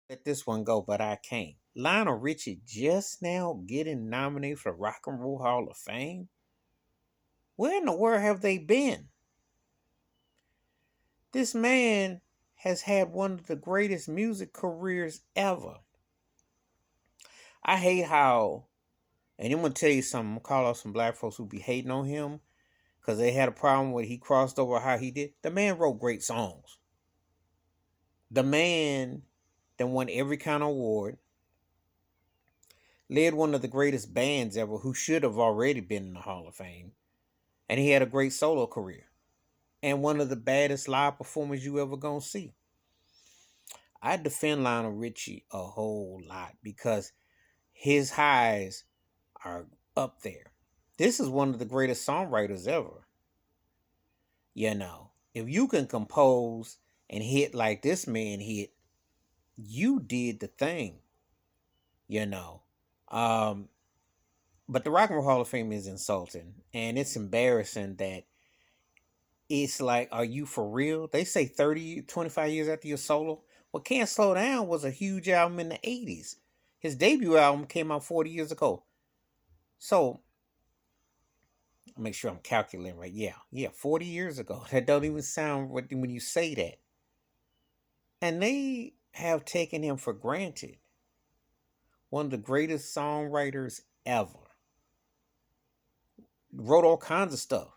Let this one go, but I can't. Lionel Richie just now getting nominated for the Rock and Roll Hall of Fame? Where in the world have they been? This man has had one of the greatest music careers ever. I hate how, and I'm gonna tell you something, I'm gonna call out some black folks who be hating on him because they had a problem with he crossed over how he did. The man wrote great songs. The man that won every kind of award, led one of the greatest bands ever who should have already been in the Hall of Fame, and he had a great solo career and one of the baddest live performers you ever gonna see. I defend Lionel Richie a whole lot because his highs are up there. This is one of the greatest songwriters ever. If you can compose and hit like this man hit, you did the thing, you know. Um, but the Rock and Roll Hall of Fame is insulting, and it's embarrassing that it's like, are you for real? They say 30, 25 years after your solo. Well, Can't Slow Down was a huge album in the 80s. His debut album came out 40 years ago. So, make sure I'm calculating right. Yeah, 40 years ago. That don't even sound right when you say that. And they have taken him for granted. One of the greatest songwriters ever. Wrote all kinds of stuff.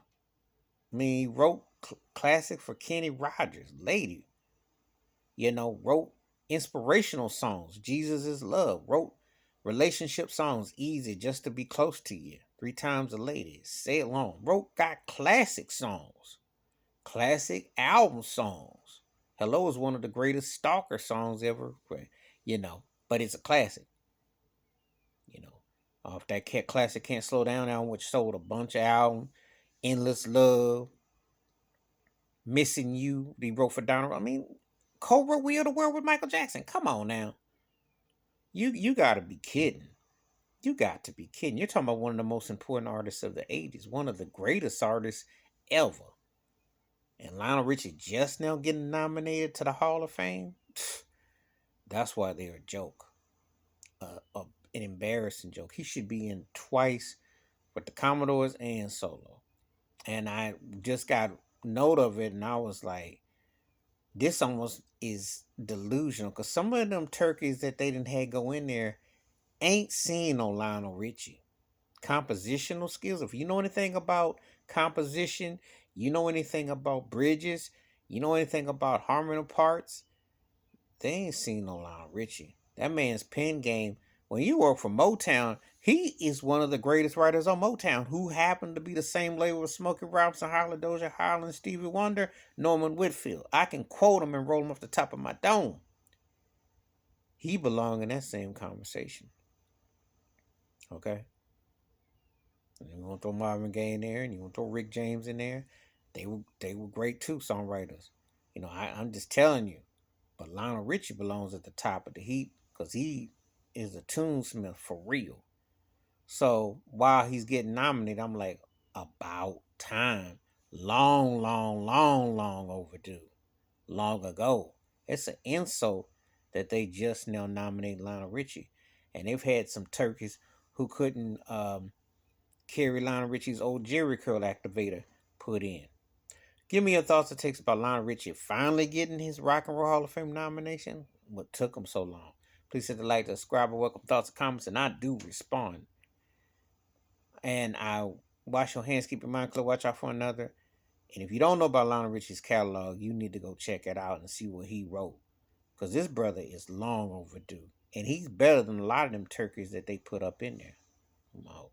I mean, he wrote classic for Kenny Rogers, Lady. Wrote inspirational songs, Jesus is Love. Wrote relationship songs, Easy Just to Be Close to You, Three Times a Lady, Say It Long. Got classic songs, classic album songs. Hello is one of the greatest stalker songs ever, but it's a classic. Off that classic Can't Slow Down album, which sold a bunch of albums, Endless Love, Missing You, he wrote for Donald. I mean, Cobra We Are the World with Michael Jackson. Come on now. You gotta be kidding. You got to be kidding. You're talking about one of the most important artists of the 80s, one of the greatest artists ever. And Lionel Richie just now getting nominated to the Hall of Fame? That's why they're a joke. An embarrassing joke. He should be in twice with the Commodores and solo. And I just got note of it and I was like, this almost is delusional because some of them turkeys that they didn't have go in there ain't seen no Lionel Richie. Compositional skills. If you know anything about composition, you know anything about bridges, you know anything about harmony parts, they ain't seen no Lionel Richie. That man's pen game. When you work for Motown, he is one of the greatest writers on Motown, who happened to be the same label with Smokey Robinson, Harley Dozier, Highland, Stevie Wonder, Norman Whitfield. I can quote him and roll him off the top of my dome. He belong in that same conversation. Okay? And you want to throw Marvin Gaye in there, and you want to throw Rick James in there. They were great too, songwriters. I'm just telling you. But Lionel Richie belongs at the top of the heap because he is a tunesmith for real. So while he's getting nominated, I'm like, about time. Long, long, long, long overdue. Long ago. It's an insult that they just now nominate Lionel Richie. And they've had some turkeys who couldn't carry Lionel Richie's old Jerry curl activator put in. Give me your thoughts and takes about Lionel Richie finally getting his Rock and Roll Hall of Fame nomination. What took him so long? Please hit the like, subscribe, and welcome thoughts and comments, and I do respond. And I wash your hands, keep your mind clear, watch out for another. And if you don't know about Lionel Richie's catalog, you need to go check it out and see what he wrote. Because this brother is long overdue. And he's better than a lot of them turkeys that they put up in there. I'm out.